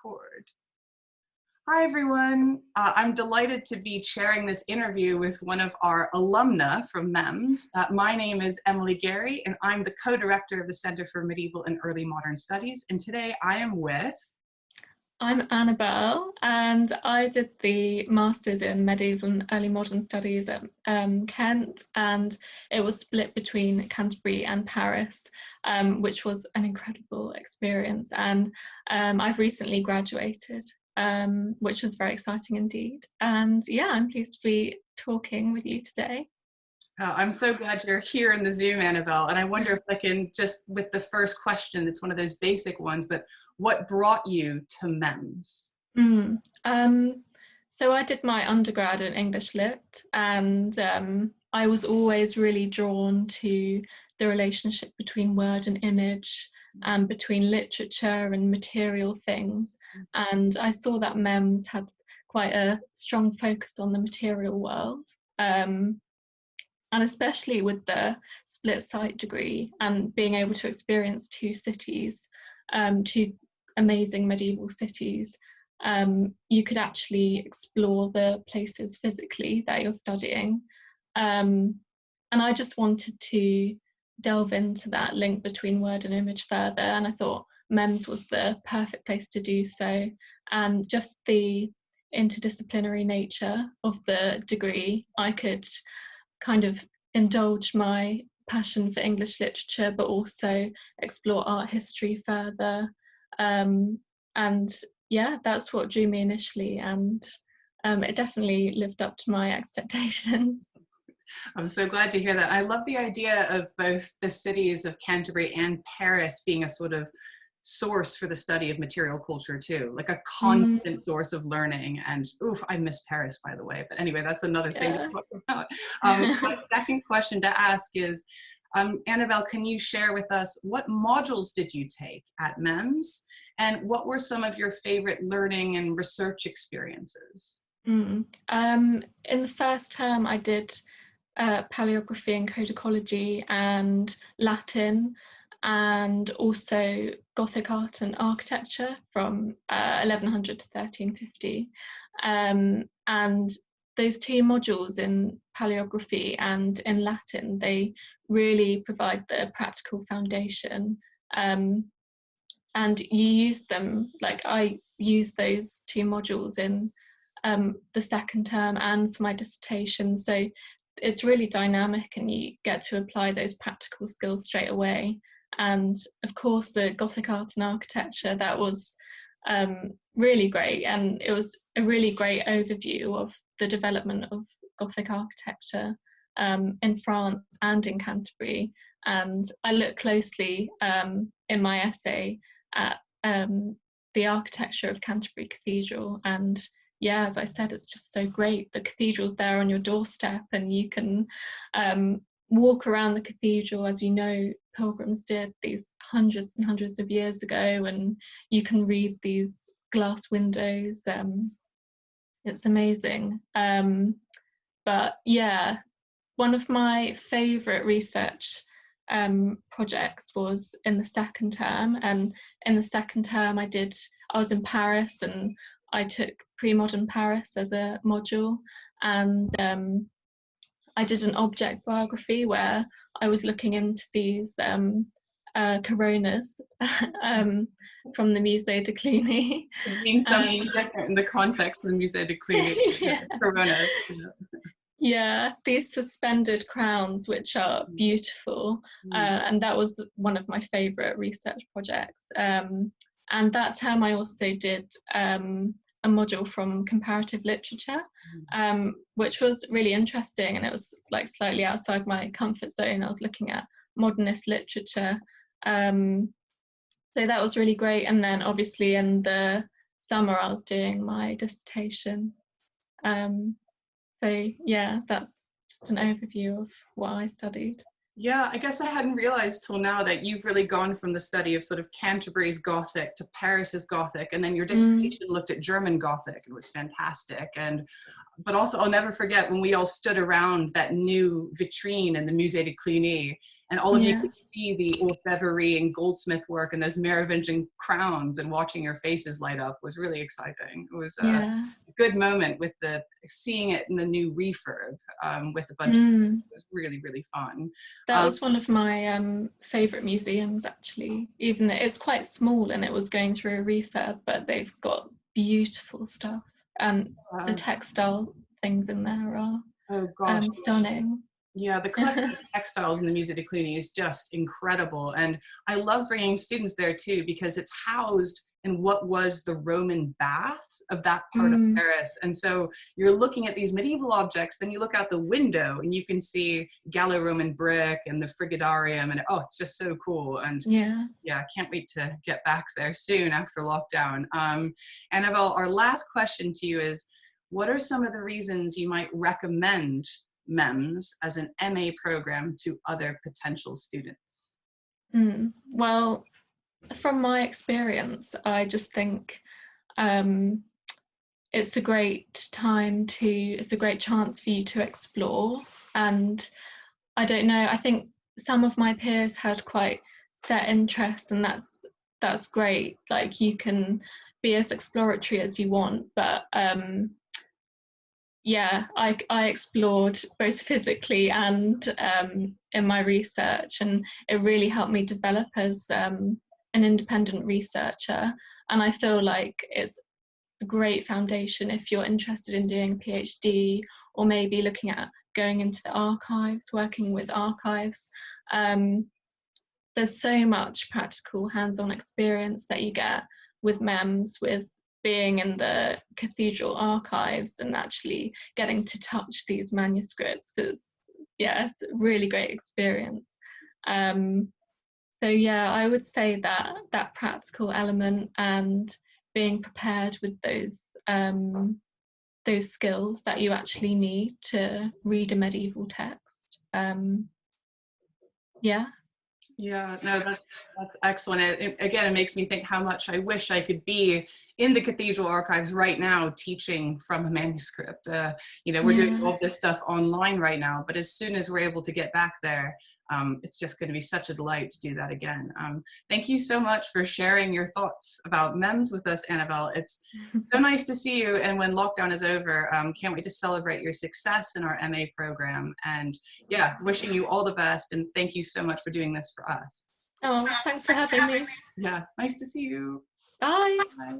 Record. Hi everyone, I'm delighted to be chairing this interview with one of our alumna from MEMS. My name is Emily Gary and I'm the co-director of the Center for Medieval and Early Modern Studies, and today I am with... I'm Annabelle and I did the Masters in Medieval and Early Modern Studies at Kent, and it was split between Canterbury and Paris, which was an incredible experience, and I've recently graduated, which was very exciting indeed. And yeah, I'm pleased to be talking with you today. I'm so glad you're here in the Zoom, Annabelle, and I wonder if I can just, with the first question, it's one of those basic ones, but what brought you to MEMS? So I did my undergrad in English Lit, and I was always really drawn to the relationship between word and image, and between literature and material things, and I saw that MEMS had quite a strong focus on the material world. And especially with the split site degree and being able to experience two cities, two amazing medieval cities, you could actually explore the places physically that you're studying. And I just wanted to delve into that link between word and image further, and I thought MEMS was the perfect place to do so. And just the interdisciplinary nature of the degree, I could kind of indulge my passion for English literature, but also explore art history further. And yeah, that's what drew me initially, and it definitely lived up to my expectations. I'm so glad to hear that. I love the idea of both the cities of Canterbury and Paris being a sort of source for the study of material culture too, like a constant source of learning. And oof, I miss Paris, by the way, but anyway, that's another thing to talk about. My second question to ask is, Annabelle, can you share with us what modules did you take at MEMS, and what were some of your favorite learning and research experiences? In the first term I did paleography and codicology and Latin, and also Gothic art and architecture from 1100 to 1350. And those two modules in paleography and in Latin, they really provide the practical foundation. And you use them, like I used those two modules in the second term and for my dissertation. So it's really dynamic and you get to apply those practical skills straight away. And of course the Gothic art and architecture, that was really great, and it was a really great overview of the development of Gothic architecture in France and in Canterbury. And I looked closely in my essay at the architecture of Canterbury Cathedral, and yeah, as I said, it's just so great. The cathedral's there on your doorstep, and you can walk around the cathedral, as you know, pilgrims did these hundreds and hundreds of years ago, and you can read these glass windows. It's amazing. But yeah, one of my favourite research projects was in the second term, and in the second term I was in Paris, and I took pre-modern Paris as a module, and I did an object biography where I was looking into these coronas from the Musée de Cluny. It means something different in the context of the Musée de Cluny. Yeah. Coronas. Yeah, these suspended crowns, which are beautiful, and that was one of my favourite research projects. And that term I also did a module from comparative literature, which was really interesting, and it was like slightly outside my comfort zone. I was looking at modernist literature, so that was really great. And then obviously in the summer I was doing my dissertation. So yeah, that's just an overview of what I studied. Yeah, I guess I hadn't realized till now that you've really gone from the study of sort of Canterbury's Gothic to Paris's Gothic, and then your dissertation looked at German Gothic. It was fantastic. But also I'll never forget when we all stood around that new vitrine in the Musée de Cluny, and all of you Yeah. could see the orfevrerie and goldsmith work and those Merovingian crowns, and watching your faces light up was really exciting. It was a Yeah. good moment with the seeing it in the new refurb with a bunch of Mm. it was really, really fun. That was one of my favourite museums, actually. Even though it's quite small and it was going through a refurb, but they've got beautiful stuff, and the textile things in there are Oh gosh. stunning. Yeah, the collection of textiles in the Musée de Cluny is just incredible. And I love bringing students there too, because it's housed in what was the Roman baths of that part of Paris. And so you're looking at these medieval objects, then you look out the window and you can see Gallo-Roman brick and the frigidarium, and oh, it's just so cool. And Yeah. I can't wait to get back there soon after lockdown. Annabelle, our last question to you is, what are some of the reasons you might recommend MEMS as an MA program to other potential students? Well, from my experience, I just think it's a great it's a great chance for you to explore. And I don't know, I think some of my peers had quite set interests, and that's great. Like, you can be as exploratory as you want, but yeah, I explored both physically and in my research, and it really helped me develop as an independent researcher. And I feel like it's a great foundation if you're interested in doing a PhD, or maybe looking at going into the archives, working with archives. There's so much practical hands-on experience that you get with MEMS, with being in the cathedral archives and actually getting to touch these manuscripts. It's a really great experience. So yeah, I would say that practical element and being prepared with those skills that you actually need to read a medieval text. Yeah, no, that's excellent. Again, it makes me think how much I wish I could be in the cathedral archives right now teaching from a manuscript. We're doing all this stuff online right now, but as soon as we're able to get back there, it's just going to be such a delight to do that again. Thank you so much for sharing your thoughts about MEMS with us, Annabelle. It's so nice to see you. And when lockdown is over, can't wait to celebrate your success in our MA program. And yeah, wishing you all the best. And thank you so much for doing this for us. Oh, thanks for having me. Yeah, nice to see you. Bye. Bye.